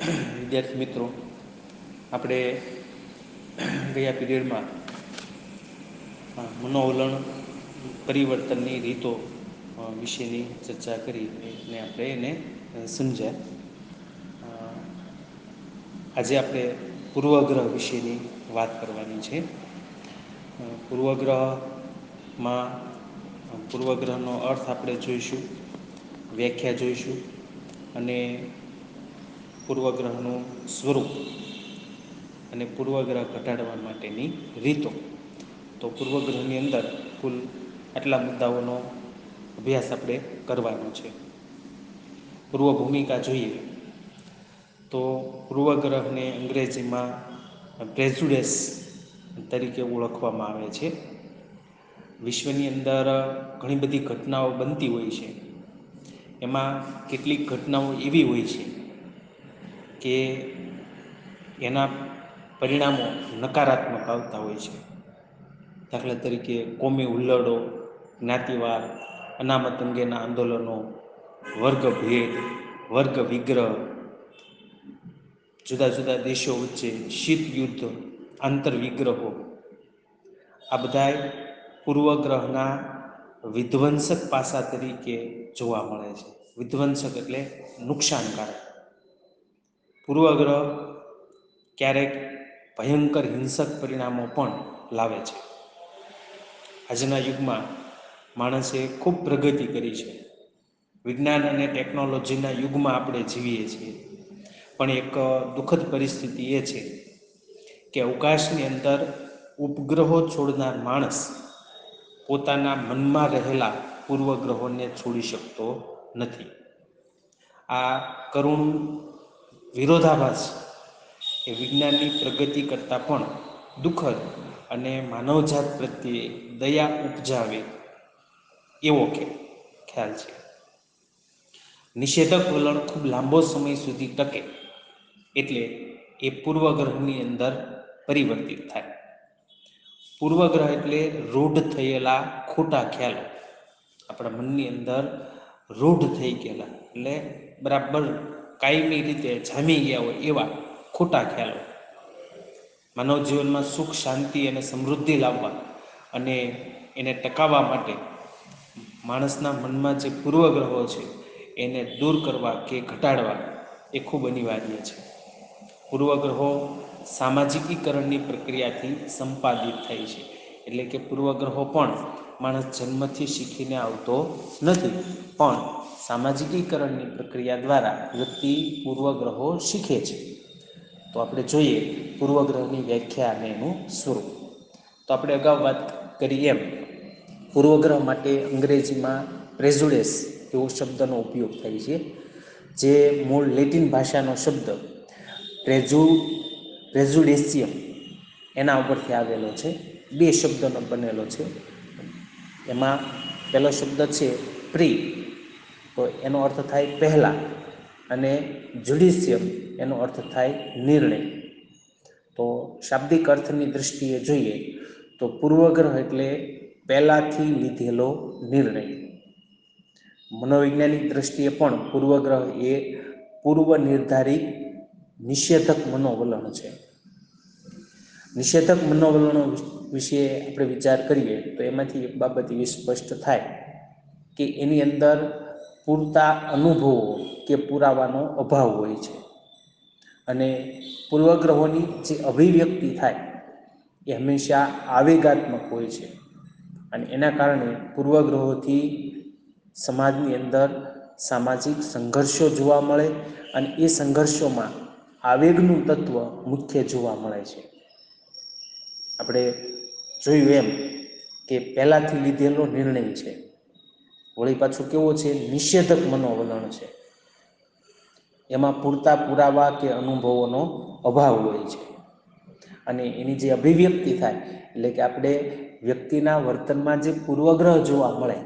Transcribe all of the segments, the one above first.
વિદ્યાર્થી મિત્રો, આપણે ગયા પીરિયડમાં મનોવલણ પરિવર્તનની રીતો વિશેની ચર્ચા કરી અને આપણે એને સમજ્યા. આજે આપણે પૂર્વગ્રહ વિશેની વાત કરવાની છે. પૂર્વગ્રહમાં પૂર્વગ્રહનો અર્થ આપણે જોઈશું, વ્યાખ્યા જોઈશું અને પૂર્વગ્રહનું સ્વરૂપ અને પૂર્વગ્રહ ઘટાડવા માટેની રીતો. તો પૂર્વગ્રહની અંદર કુલ આટલા મુદ્દાઓનો અભ્યાસ આપણે કરવાનો છે. પૂર્વ ભૂમિકા જોઈએ તો પૂર્વગ્રહને અંગ્રેજીમાં પ્રેઝુડેસ તરીકે ઓળખવામાં આવે છે. વિશ્વની અંદર ઘણી બધી ઘટનાઓ બનતી હોય છે. એમાં કેટલીક ઘટનાઓ એવી હોય છે કે એના પરિણામો નકારાત્મક આવતા હોય છે. દાખલા તરીકે કોમી હુલ્લડો, જ્ઞાતિવાદ, અનામત અંગેના આંદોલનો, વર્ગભેદ, વર્ગ વિગ્રહ, જુદા જુદા દેશો વચ્ચે શીત યુદ્ધ, આંતરવિગ્રહો, આ બધાય પૂર્વગ્રહના વિધ્વંસક પાસા તરીકે જોવા મળે છે. વિધ્વંસક એટલે નુકસાનકારક. પૂર્વગ્રહ ક્યારેક ભયંકર હિંસક પરિણામો પણ લાવે છે. આજના યુગમાં માણસે ખૂબ પ્રગતિ કરી છે. વિજ્ઞાન અને ટેકનોલોજીના યુગમાં આપણે જીવીએ છીએ. પણ એક દુઃખદ પરિસ્થિતિ એ છે કે અવકાશની અંદર ઉપગ્રહો છોડનાર માણસ પોતાના મનમાં રહેલા પૂર્વગ્રહોને છોડી શકતો નથી. આ કરુણ વિરોધાભાસ એ વિજ્ઞાનની પ્રગતિ કરતાં પણ દુઃખદ અને માનવજાત પ્રત્યે દયા ઉપજાવે એવો ખ્યાલ છે. નિષેધક વલણ ખૂબ લાંબો સમય સુધી ટકે એટલે એ પૂર્વગ્રહની અંદર પરિવર્તિત થાય. પૂર્વગ્રહ એટલે રૂઢ થયેલા ખોટા ખ્યાલો. આપણા મનની અંદર રૂઢ થઈ ગયેલા એટલે બરાબર કાયમી રીતે જામી ગયા હોય એવા ખોટા ખ્યાલો. માનવ જીવનમાં સુખ, શાંતિ અને સમૃદ્ધિ લાવવા અને એને ટકાવવા માટે માણસના મનમાં જે પૂર્વગ્રહો છે એને દૂર કરવા કે ઘટાડવા એ ખૂબ અનિવાર્ય છે. પૂર્વગ્રહો સામાજિકીકરણની પ્રક્રિયાથી સંપાદિત થાય છે. એટલે કે પૂર્વગ્રહો પણ માણસ જન્મથી શીખીને આવતો નથી, પણ સામાજિકીકરણની પ્રક્રિયા દ્વારા વ્યક્તિ પૂર્વગ્રહો શીખે છે. તો આપણે જોઈએ પૂર્વગ્રહની વ્યાખ્યા અને એનું સ્વરૂપ. તો આપણે અગાઉ વાત કરી એમ પૂર્વગ્રહ માટે અંગ્રેજીમાં પ્રેઝુડેસ એવો શબ્દનો ઉપયોગ થાય છે, જે મૂળ લેટિન ભાષાનો શબ્દ પ્રેઝુડેશિયમ એના ઉપરથી આવેલો છે. બે શબ્દોનો બનેલો છે. એમાં પહેલો શબ્દ છે પ્રી, તો એનો અર્થ થાય પહેલાં, અને જ્યુડિશિયમ એનો અર્થ થાય નિર્ણય. તો શાબ્દિક અર્થની દૃષ્ટિએ જોઈએ તો પૂર્વગ્રહ એટલે પહેલાંથી લીધેલો નિર્ણય. મનોવૈજ્ઞાનિક દ્રષ્ટિએ પણ પૂર્વગ્રહ એ પૂર્વ નિર્ધારિત નિષેધક મનોવલણ છે. નિષેધક મનોવલણો વિશે આપણે વિચાર કરીએ તો એમાંથી એક બાબત એવી સ્પષ્ટ થાય કે એની અંદર પૂરતા અનુભવો કે પુરાવાનો અભાવ હોય છે. અને પૂર્વગ્રહોની જે અભિવ્યક્તિ થાય એ હંમેશા આવેગાત્મક હોય છે. અને એના કારણે પૂર્વગ્રહોથી સમાજની અંદર સામાજિક સંઘર્ષો જોવા મળે અને એ સંઘર્ષોમાં આવેગનું તત્વ મુખ્ય જોવા મળે છે. આપણે જોયું એમ કે પહેલાંથી લીધેલો નિર્ણય છે. વળી પાછું કેવો છે? નિષેધક મનોવલણ છે. એમાં પૂરતા પુરાવા કે અનુભવોનો અભાવ હોય છે. અને એની જે અભિવ્યક્તિ થાય એટલે કે આપણે વ્યક્તિના વર્તનમાં જે પૂર્વગ્રહ જોવા મળે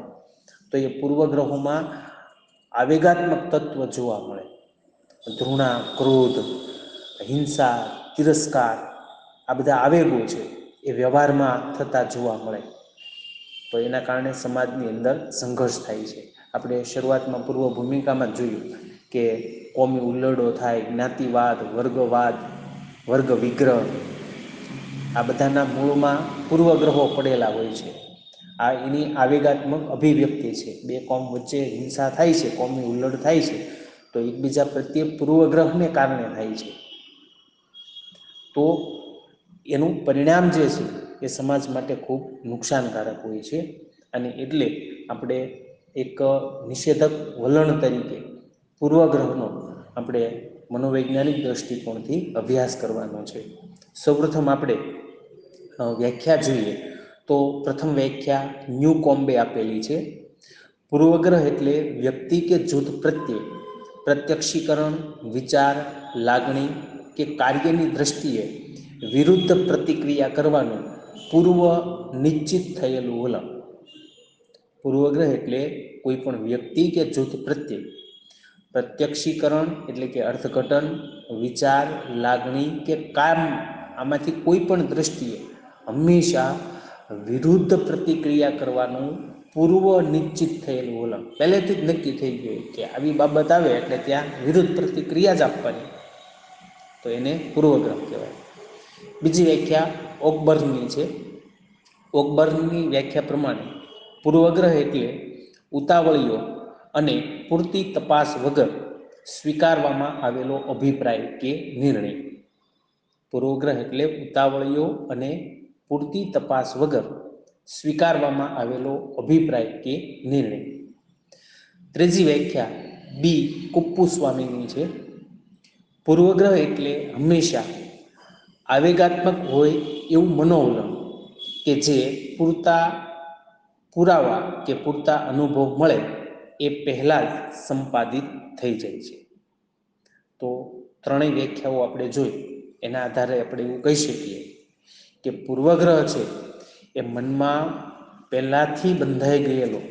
તો એ પૂર્વગ્રહોમાં આવેગાત્મક તત્વ જોવા મળે. ધૃણા, ક્રોધ, હિંસા, તિરસ્કાર, આ બધા આવેગો છે એ વ્યવહારમાં થતા જોવા મળે. તો એના કારણે સમાજની અંદર સંઘર્ષ થાય છે. આપણે શરૂઆતમાં પૂર્વ ભૂમિકામાં જ જોયું કે કોમી ઉલ્લડો થાય, જ્ઞાતિવાદ, વર્ગવાદ, વર્ગ વિગ્રહ, આ બધાના મૂળમાં પૂર્વગ્રહો પડેલા હોય છે. આ એની આવેગાત્મક અભિવ્યક્તિ છે. બે કોમ વચ્ચે હિંસા થાય છે, કોમી ઉલ્લડ થાય છે, તો એકબીજા પ્રત્યે પૂર્વગ્રહને કારણે થાય છે. તો એનું પરિણામ જે છે એ સમાજ માટે ખૂબ નુકસાનકારક હોય છે. અને એટલે આપણે એક નિષેધક વલણ તરીકે પૂર્વગ્રહનો આપણે મનોવૈજ્ઞાનિક દૃષ્ટિકોણથી અભ્યાસ કરવાનો છે. સૌપ્રથમ આપણે વ્યાખ્યા જોઈએ તો પ્રથમ વ્યાખ્યા ન્યૂ કોમ્બે આપેલી છે. પૂર્વગ્રહ એટલે વ્યક્તિ કે જૂથ પ્રત્યે પ્રત્યક્ષીકરણ, વિચાર, લાગણી કે કાર્યની દ્રષ્ટિએ વિરુદ્ધ પ્રતિક્રિયા કરવાનું પૂર્વ નિશ્ચિત થયેલું વલણ. પૂર્વગ્રહ એટલે કોઈ પણ વ્યક્તિ કે જૂથ પ્રત્યે પ્રત્યક્ષીકરણ એટલે કે અર્થઘટન, વિચાર, લાગણી કે કામ, આમાંથી કોઈ પણ દ્રષ્ટિએ હંમેશા વિરુદ્ધ પ્રતિક્રિયા કરવાનું પૂર્વ નિશ્ચિત થયેલું વલણ. પહેલેથી જ નક્કી થઈ ગયું કે આવી બાબત આવે એટલે ત્યાં વિરુદ્ધ પ્રતિક્રિયા જ આપવાની, તો એને પૂર્વગ્રહ કહેવાય. બીજી વ્યાખ્યા ઓકબર્નની છે. ઓકબર્નની વ્યાખ્યા પ્રમાણે પૂર્વગ્રહ એટલે ઉતાવળિયો અને પૂરતી તપાસ વગર સ્વીકારવામાં આવેલો અભિપ્રાય કે નિર્ણય. પૂર્વગ્રહ એટલે ઉતાવળિયો અને પૂરતી તપાસ વગર સ્વીકારવામાં આવેલો અભિપ્રાય કે નિર્ણય. ત્રીજી વ્યાખ્યા બી કુપ્પુસ્વામીની છે. પૂર્વગ્રહ એટલે હંમેશા આવેગાત્મક હોય એવું મનોવલણ કે જે પૂરતા પુરાવા કે પૂરતા અનુભવ મળે એ પહેલાં જ સંપાદિત થઈ જાય છે. તો ત્રણેય વ્યાખ્યાઓ આપણે જોઈ, એના આધારે આપણે એવું કહી શકીએ કે પૂર્વગ્રહ છે એ મનમાં પહેલાંથી બંધાઈ ગયેલો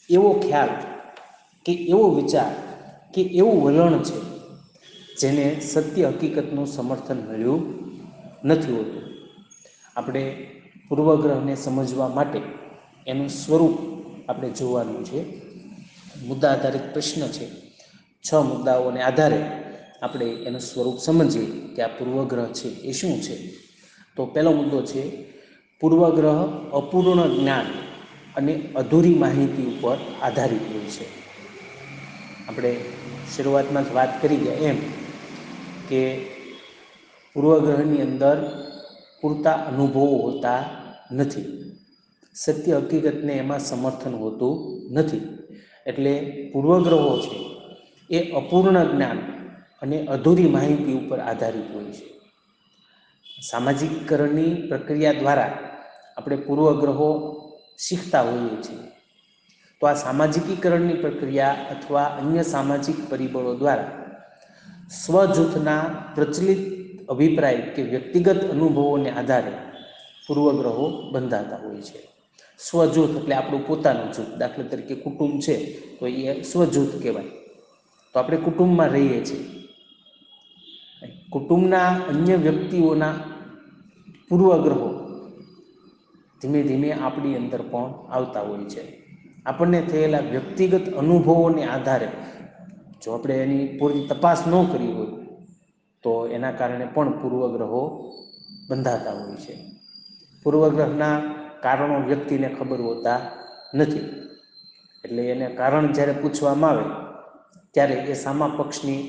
એવો ખ્યાલ કે એવો વિચાર કે એવું વલણ છે જેને સત્ય હકીકતનું સમર્થન મળ્યું નથી હોતું. આપણે પૂર્વગ્રહને સમજવા માટે એનું સ્વરૂપ આપણે જોવાનું છે. મુદ્દા આધારિત પ્રશ્ન છે. 6 મુદ્દાઓને આધારે આપણે એનું સ્વરૂપ સમજીએ કે આ પૂર્વગ્રહ છે એ શું છે. તો પહેલો મુદ્દો છે પૂર્વગ્રહ અપૂર્ણ જ્ઞાન અને અધૂરી માહિતી ઉપર આધારિત હોય છે. આપણે શરૂઆતમાં જ વાત કરી ગયા એમ કે પૂર્વગ્રહની અંદર પૂરતા અનુભવો હોતા નથી. સત્ય હકીકતને એમાં સમર્થન હોતું નથી. એટલે પૂર્વગ્રહો છે એ અપૂર્ણ જ્ઞાન અને અધૂરી માહિતી ઉપર આધારિત હોય છે. સામાજિકીકરણની પ્રક્રિયા દ્વારા આપણે પૂર્વગ્રહો શીખતા હોઈએ છીએ. તો આ સામાજિકીકરણની પ્રક્રિયા અથવા અન્ય સામાજિક પરિબળો દ્વારા સ્વજૂથના પ્રચલિત અભિપ્રાય કે વ્યક્તિગત અનુભવોને આધારે પૂર્વગ્રહો બંધાતા હોય છે. સ્વજૂથ એટલે આપણું પોતાનું જૂથ. દાખલા તરીકે કુટુંબ છે તો એ સ્વજૂથ કહેવાય. તો આપણે કુટુંબમાં રહીએ છીએ. કુટુંબના અન્ય વ્યક્તિઓના પૂર્વગ્રહો ધીમે ધીમે આપણી અંદર પણ આવતા હોય છે. આપણને થયેલા વ્યક્તિગત અનુભવોને આધારે જો આપણે એની પૂરી તપાસ ન કરી હોય તો એના કારણે પણ પૂર્વગ્રહો બંધાતા હોય છે. પૂર્વગ્રહના કારણો વ્યક્તિને ખબર હોતા નથી. એટલે એને કારણ જ્યારે પૂછવામાં આવે ત્યારે એ સામા પક્ષની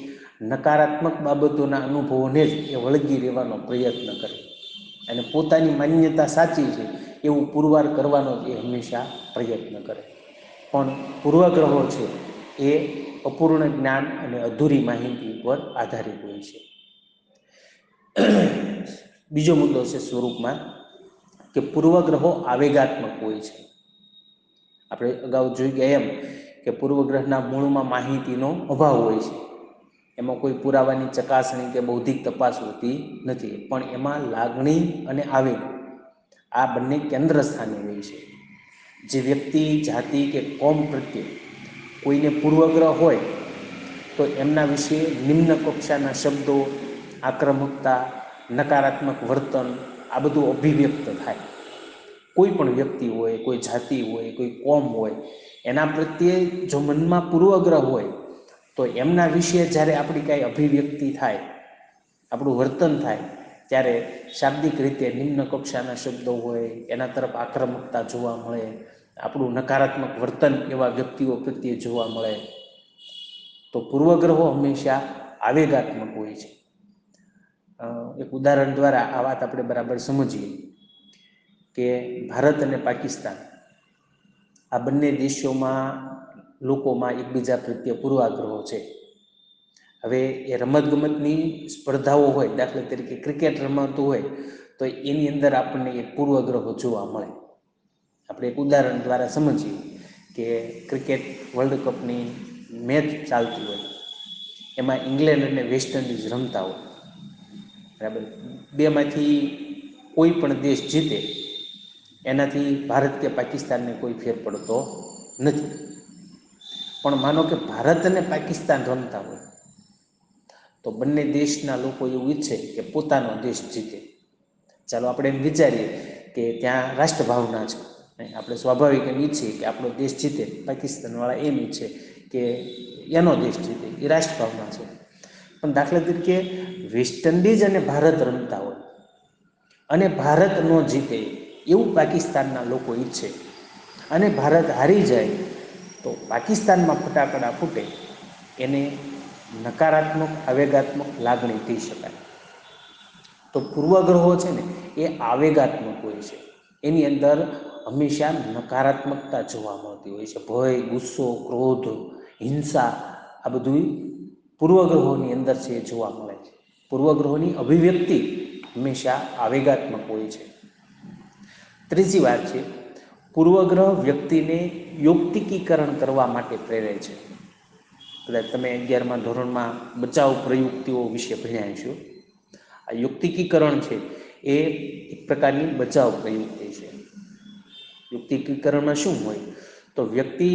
નકારાત્મક બાબતોના અનુભવોને જ એ વળગી રહેવાનો પ્રયત્ન કરે અને પોતાની માન્યતા સાચી છે એવું પુરવાર કરવાનો જ એ હંમેશા પ્રયત્ન કરે. પણ પૂર્વગ્રહો છે એ અપૂર્ણ જ્ઞાન અને અધૂરી માહિતી પર આધારિત હોય છે. બીજો મુદ્દો છે સ્વરૂપમાં કે પૂર્વગ્રહો આવેગાત્મક હોય છે. આપણે અગાઉ જોઈ ગયા એમ કે પૂર્વગ્રહના મૂળમાં માહિતીનો અભાવ હોય છે. એમાં કોઈ પુરાવાની ચકાસણી કે બૌદ્ધિક તપાસ હોતી નથી. પણ એમાં લાગણી અને આવેગ આ બંને કેન્દ્ર સ્થાને હોય છે. જે વ્યક્તિ, જાતિ કે કોમ પ્રત્યે કોઈને પૂર્વગ્રહ હોય તો એમના વિશે નિમ્ન કક્ષાના શબ્દો, આક્રમકતા, નકારાત્મક વર્તન આ બધું અભિવ્યક્ત થાય. કોઈ પણ વ્યક્તિ હોય, કોઈ જાતિ હોય, કોઈ કોમ હોય, એના પ્રત્યે જો મનમાં પૂર્વગ્રહ હોય તો એમના વિશે જ્યારે આપણી કાંઈ અભિવ્યક્તિ થાય, આપણું વર્તન થાય, ત્યારે શાબ્દિક રીતે નિમ્ન કક્ષાના શબ્દો હોય, એના તરફ આક્રમકતા જોવા મળે, આપણું નકારાત્મક વર્તન એવા વ્યક્તિઓ પ્રત્યે જોવા મળે. તો પૂર્વગ્રહો હંમેશા આવેગાત્મક હોય છે. એક ઉદાહરણ દ્વારા આ વાત આપણે બરાબર સમજીએ કે ભારત અને પાકિસ્તાન આ બંને દેશોમાં લોકોમાં એકબીજા પ્રત્યે પૂર્વાગ્રહો છે. હવે એ રમતગમતની સ્પર્ધાઓ હોય, દાખલા તરીકે ક્રિકેટ રમાતું હોય, તો એની અંદર આપણને એક પૂર્વગ્રહો જોવા મળે. આપણે એક ઉદાહરણ દ્વારા સમજીએ કે ક્રિકેટ વર્લ્ડ કપની મેચ ચાલતી હોય, એમાં ઇંગ્લેન્ડ અને વેસ્ટ ઇન્ડિઝ રમતા હોય, બરાબર. બેમાંથી કોઈ પણ દેશ જીતે એનાથી ભારત કે પાકિસ્તાનને કોઈ ફેર પડતો નથી. પણ માનો કે ભારત અને પાકિસ્તાન રમતા હોય, તો બંને દેશના લોકો એવું ઈચ્છે કે પોતાનો દેશ જીતે. ચાલો આપણે એમ વિચારીએ કે ત્યાં રાષ્ટ્રભાવના છે, આપણે સ્વાભાવિક એમ ઈચ્છીએ કે આપણો દેશ જીતે, પાકિસ્તાનવાળા એમ ઈચ્છે કે એનો દેશ જીતે, એ રાષ્ટ્રભાવના છે. પણ દાખલા તરીકે વેસ્ટ ઇન્ડિઝ અને ભારત રમતા હોય અને ભારત ન જીતે એવું પાકિસ્તાનના લોકો ઈચ્છે, અને ભારત હારી જાય તો પાકિસ્તાનમાં ફટાકડા ફૂટે, એને નકારાત્મક આવેગાત્મક લાગણી કહી શકાય. તો પૂર્વગ્રહો છે ને એ આવેગાત્મક હોય છે. એની અંદર હંમેશા નકારાત્મકતા જોવા મળતી હોય છે. ભય, ગુસ્સો, ક્રોધ, હિંસા, આ બધું પૂર્વગ્રહોની અંદર છે એ જોવા મળે છે. પૂર્વગ્રહોની અભિવ્યક્તિ હંમેશા આવેગાત્મક હોય છે. ત્રીજી વાત છે, પૂર્વગ્રહ વ્યક્તિને યૌક્તિકીકરણ કરવા માટે પ્રેરે છે. કદાચ તમે 11મા ધોરણમાં બચાવ પ્રયુક્તિઓ વિશે ભણ્યા છો. આ યુક્તિકીકરણ છે એ એક પ્રકારની બચાવ પ્રયુક્તિ છે. યુક્તિકીકરણમાં શું હોય? તો વ્યક્તિ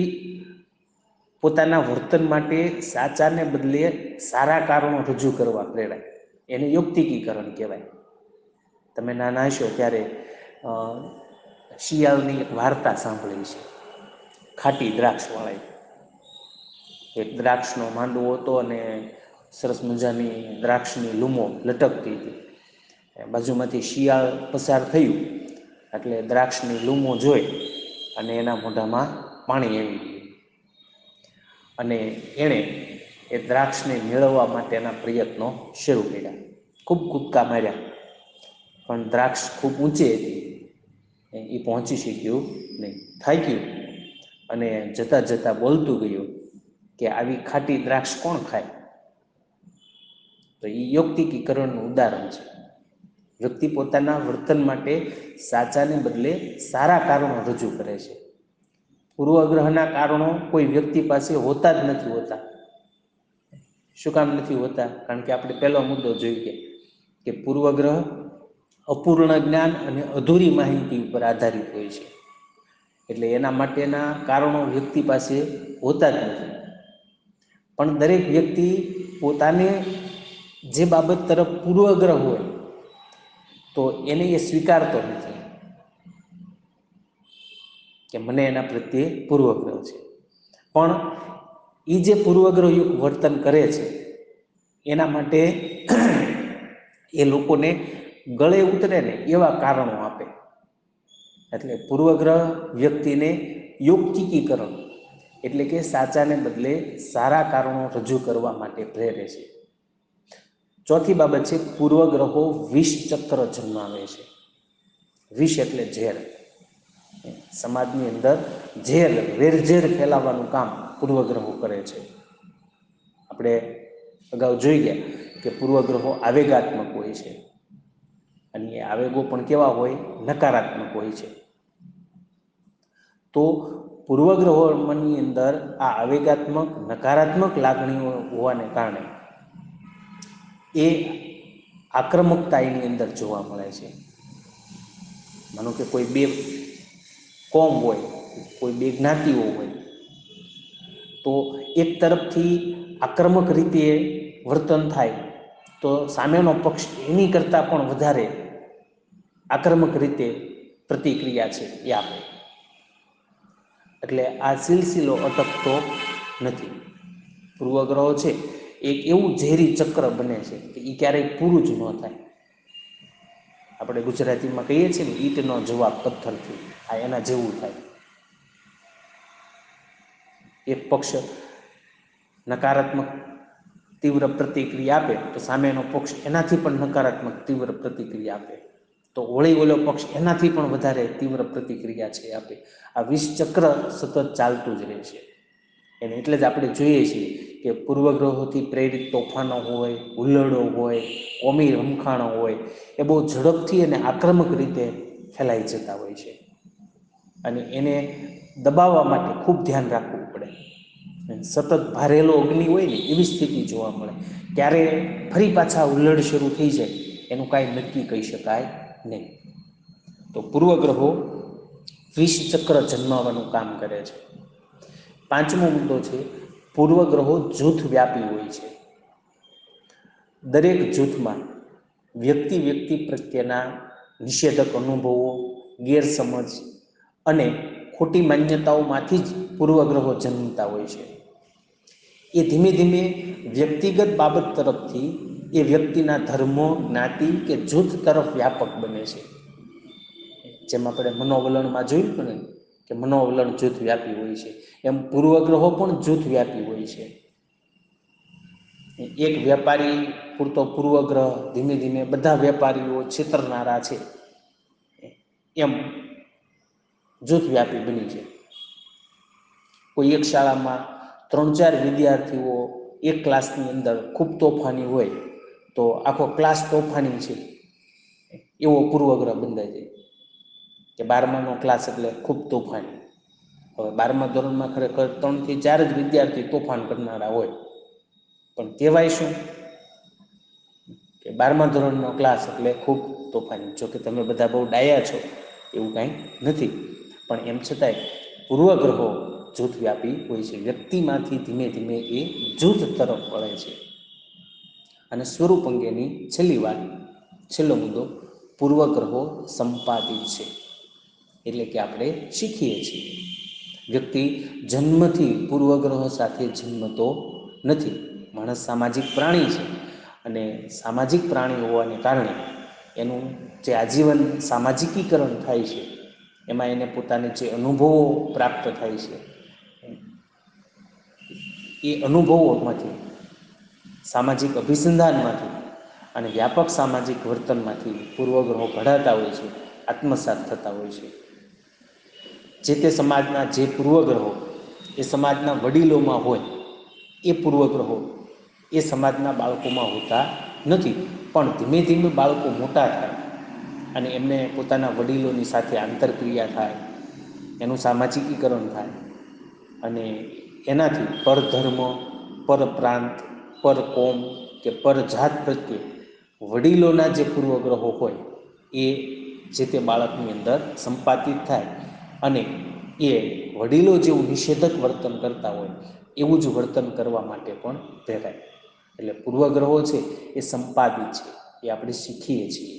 પોતાના વર્તન માટે સાચાને બદલે સારા કારણો રજૂ કરવા પ્રેરાય, એને યુક્તિકીકરણ કહેવાય. તમે નાના હશો ત્યારે શિયાળની એક વાર્તા સાંભળી છે, ખાટી દ્રાક્ષવાળી. એક દ્રાક્ષનો માંડવો હતો અને સરસ મજાની દ્રાક્ષની લૂમો લટકતી હતી. બાજુમાંથી શિયાળ પસાર થયું એટલે દ્રાક્ષની લૂમો જોઈ અને એના મોઢામાં પાણી આવી ગયું, અને એણે એ દ્રાક્ષને મેળવવા માટેના પ્રયત્નો શરૂ કર્યા. ખૂબ કૂદકા માર્યા, પણ દ્રાક્ષ ખૂબ ઊંચી હતી, એ પહોંચી શક્યું નહીં. થાક્યું અને જતાં જતાં બોલતું ગયું કે આવી ખાટી દ્રાક્ષ કોણ ખાય? તો એ યૌક્તિકીકરણનું ઉદાહરણ છે. વ્યક્તિ પોતાના વર્તન માટે સાચાને બદલે સારા કારણો રજૂ કરે છે. પૂર્વગ્રહના કારણો કોઈ વ્યક્તિ પાસે હોતા જ નથી હોતા. શું કામ નથી હોતા? કારણ કે આપણે પહેલો મુદ્દો જોઈ ગયા કે પૂર્વગ્રહ અપૂર્ણ જ્ઞાન અને અધૂરી માહિતી ઉપર આધારિત હોય છે. એટલે એના માટેના કારણો વ્યક્તિ પાસે હોતા જ નથી. પણ દરેક વ્યક્તિ પોતાને જે બાબત તરફ પૂર્વગ્રહ હોય તો એને એ સ્વીકારતો નથી કે મને એના પ્રત્યે પૂર્વગ્રહ છે. પણ એ જે પૂર્વગ્રહયુક્ત વર્તન કરે છે એના માટે એ લોકોને ગળે ઉતરે ને એવા કારણો આપે. એટલે પૂર્વગ્રહ વ્યક્તિને યૌક્તિકીકરણ એટલે કે સાચાને બદલે સારા કારણો રજૂ કરવા માટે પ્રેરે છે. ચોથી બાબત છે, પૂર્વગ્રહો વિષચક્ર જન્માવે છે. વિષ એટલે ઝેર. સમાજની અંદર ઝેર, વેરઝેર ફેલાવવાનું કામ પૂર્વગ્રહો કરે છે. આપણે અગાઉ જોઈ ગયા કે પૂર્વગ્રહો આવેગાત્મક હોય છે, અને એ આવેગો પણ કેવા હોય? નકારાત્મક હોય છે. તો પૂર્વગ્રહો મનની અંદર આ આવેગાત્મક, નકારાત્મક લાગણીઓ હોવાને કારણે એ આક્રમકતા એની અંદર જોવા મળે છે. માનો કે કોઈ બે કોમ હોય, કોઈ બે જ્ઞાતિઓ હોય, તો એક તરફથી આક્રમક રીતે વર્તન થાય તો સામેનો પક્ષ એની કરતાં પણ વધારે આક્રમક રીતે પ્રતિક્રિયા છે એ આપે. એટલે આ સિલસિલો અટકતો નથી. પૂર્વગ્રહો છે એક એવું ઝેરી ચક્ર બને છે કે એ ક્યારેય પૂરું જ ન થાય. આપણે ગુજરાતીમાં કહીએ છીએ ને, ઈંટનો જવાબ પથ્થરથી, આ એના જેવું થાય. એક પક્ષ નકારાત્મક તીવ્ર પ્રતિક્રિયા આપે તો સામેનો પક્ષ એનાથી પણ નકારાત્મક તીવ્ર પ્રતિક્રિયા આપે, તો વળી ઓલો પક્ષ એનાથી પણ વધારે તીવ્ર પ્રતિક્રિયા છે આપે. આ વિષ ચક્ર સતત ચાલતું જ રહે છે. એને એટલે જ આપણે જોઈએ છીએ કે પૂર્વગ્રહોથી પ્રેરિત તોફાનો હોય, હુલ્લડો હોય, કોમી રમખાણો હોય, એ બહુ ઝડપથી અને આક્રમક રીતે ફેલાઈ જતા હોય છે. અને એને દબાવવા માટે ખૂબ ધ્યાન રાખવું પડે. સતત ભારેલો અગ્નિ હોય ને એવી સ્થિતિ જોવા મળે. ત્યારે ફરી પાછા હુલ્લડ શરૂ થઈ જાય એનું કાંઈ નક્કી કહી શકાય નહીં. તો પૂર્વગ્રહો વિષચક્ર જન્માવાનું કામ કરે છે. પાંચમો મુદ્દો છે, પૂર્વગ્રહો જૂથ વ્યાપી હોય છે. દરેક જૂથમાં વ્યક્તિ પ્રત્યેના નિષેધક અનુભવો, ગેરસમજ અને ખોટી માન્યતાઓમાંથી જ પૂર્વગ્રહો જન્મતા હોય છે. એ ધીમે ધીમે વ્યક્તિગત બાબત તરફથી એ વ્યક્તિના ધર્મો, જ્ઞાતિ કે જૂથ તરફ વ્યાપક બને છે. જેમ આપણે મનોવલણમાં જોયું હતું ને કે મનોવલણ જૂથ વ્યાપી હોય છે, એમ પૂર્વગ્રહો પણ જૂથ વ્યાપી હોય છે. એક વેપારી પૂરતો પૂર્વગ્રહ ધીમે ધીમે બધા વેપારીઓ છેતરનારા છે એમ જૂથ વ્યાપી બની છે. કોઈ એક શાળામાં 3-4 વિદ્યાર્થીઓ એક ક્લાસની અંદર ખૂબ તોફાની હોય તો આખો ક્લાસ તોફાની છે એવો પૂર્વગ્રહ બંધાય છે કે 12માનો ક્લાસ એટલે ખૂબ તોફાની. હવે 12મા ધોરણમાં ખરેખર 3 થી 4 જ વિદ્યાર્થી તોફાન કરનારા હોય, પણ કહેવાય શું કે 12મા ધોરણનો ક્લાસ એટલે ખૂબ તોફાની. જો કે તમે બધા બહુ ડાયા છો એવું કાંઈ નથી, પણ એમ છતાંય પૂર્વગ્રહો જૂથ વ્યાપી હોય છે. વ્યક્તિમાંથી ધીમે ધીમે એ જૂથ તરફ વળે છે. અને સ્વરૂપ અંગેની છેલ્લી વાત, છેલ્લો મુદ્દો, પૂર્વગ્રહો સંપાદિત છે, એટલે કે આપણે શીખીએ છીએ. વ્યક્તિ જન્મથી પૂર્વગ્રહો સાથે જન્મતો નથી. માણસ સામાજિક પ્રાણી છે અને સામાજિક પ્રાણી હોવાને કારણે એનું જે આજીવન સામાજિકીકરણ થાય છે એમાં એને પોતાને જે અનુભવો પ્રાપ્ત થાય છે એ અનુભવોમાંથી, સામાજિક અભિસંધાનમાંથી અને વ્યાપક સામાજિક વર્તનમાંથી પૂર્વગ્રહો ઘડાતા હોય છે, આત્મસાત થતા હોય છે. જે તે સમાજના જે પૂર્વગ્રહો એ સમાજના વડીલોમાં હોય એ પૂર્વગ્રહો એ સમાજના બાળકોમાં હોતા નથી. પણ ધીમે ધીમે બાળકો મોટા થાય અને એમને પોતાના વડીલોની સાથે આંતરક્રિયા થાય, એનું સામાજિકીકરણ થાય અને એનાથી પરધર્મ, પરપ્રાંત, પરકોમ કે પરજાત પ્રત્યે વડીલોના જે પૂર્વગ્રહો હોય એ જે તે બાળકની અંદર સંપાદિત થાય અને એ વડીલો જેવું નિષેધક વર્તન કરતા હોય એવું જ વર્તન કરવા માટે પણ પ્રેરાય. એટલે પૂર્વગ્રહો છે એ સંપાદિત છે, એ આપણે શીખીએ છીએ,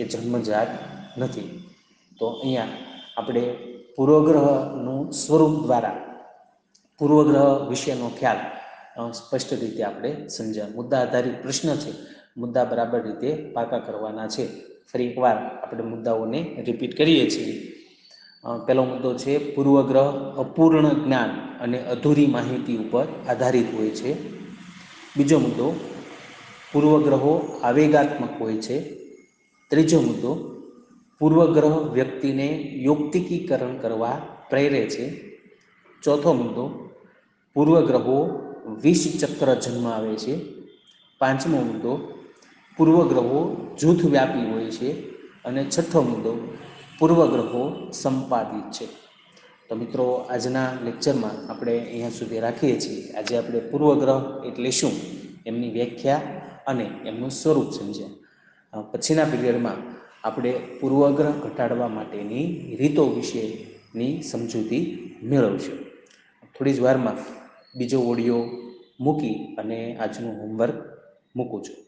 એ જન્મજાત નથી. તો અહીંયા આપણે પૂર્વગ્રહનું સ્વરૂપ દ્વારા પૂર્વગ્રહ વિશેનો ખ્યાલ સ્પષ્ટ રીતે આપણે સમજ્યા. મુદ્દા આધારિત પ્રશ્ન છે, મુદ્દા બરાબર રીતે પાકા કરવાના છે. ફરી એકવાર આપણે મુદ્દાઓને રિપીટ કરીએ છીએ. પહેલો મુદ્દો છે, પૂર્વગ્રહ અપૂર્ણ જ્ઞાન અને અધૂરી માહિતી ઉપર આધારિત હોય છે. બીજો મુદ્દો, પૂર્વગ્રહો આવેગાત્મક હોય છે. ત્રીજો મુદ્દો, પૂર્વગ્રહ વ્યક્તિને યૌક્તિકીકરણ કરવા પ્રેરે છે. ચોથો મુદ્દો, પૂર્વગ્રહો વિષચક્ર જન્માવે છે. પાંચમો મુદ્દો, પૂર્વગ્રહો જૂથવ્યાપી હોય છે. અને છઠ્ઠો મુદ્દો, પૂર્વગ્રહો સંપાદિત છે. તો મિત્રો, આજના લેક્ચરમાં આપણે અહીંયા સુધી રાખીએ છીએ. આજે આપણે પૂર્વગ્રહ એટલે શું એમની વ્યાખ્યા અને એમનું સ્વરૂપ સમજ્યા. પછીના પીરિયડમાં આપણે પૂર્વગ્રહ ઘટાડવા માટેની રીતો વિશેની સમજૂતી મેળવશું. થોડી જ વારમાં બીજો ઓડિયો મૂકી અને આજનું હોમવર્ક મૂકું છું.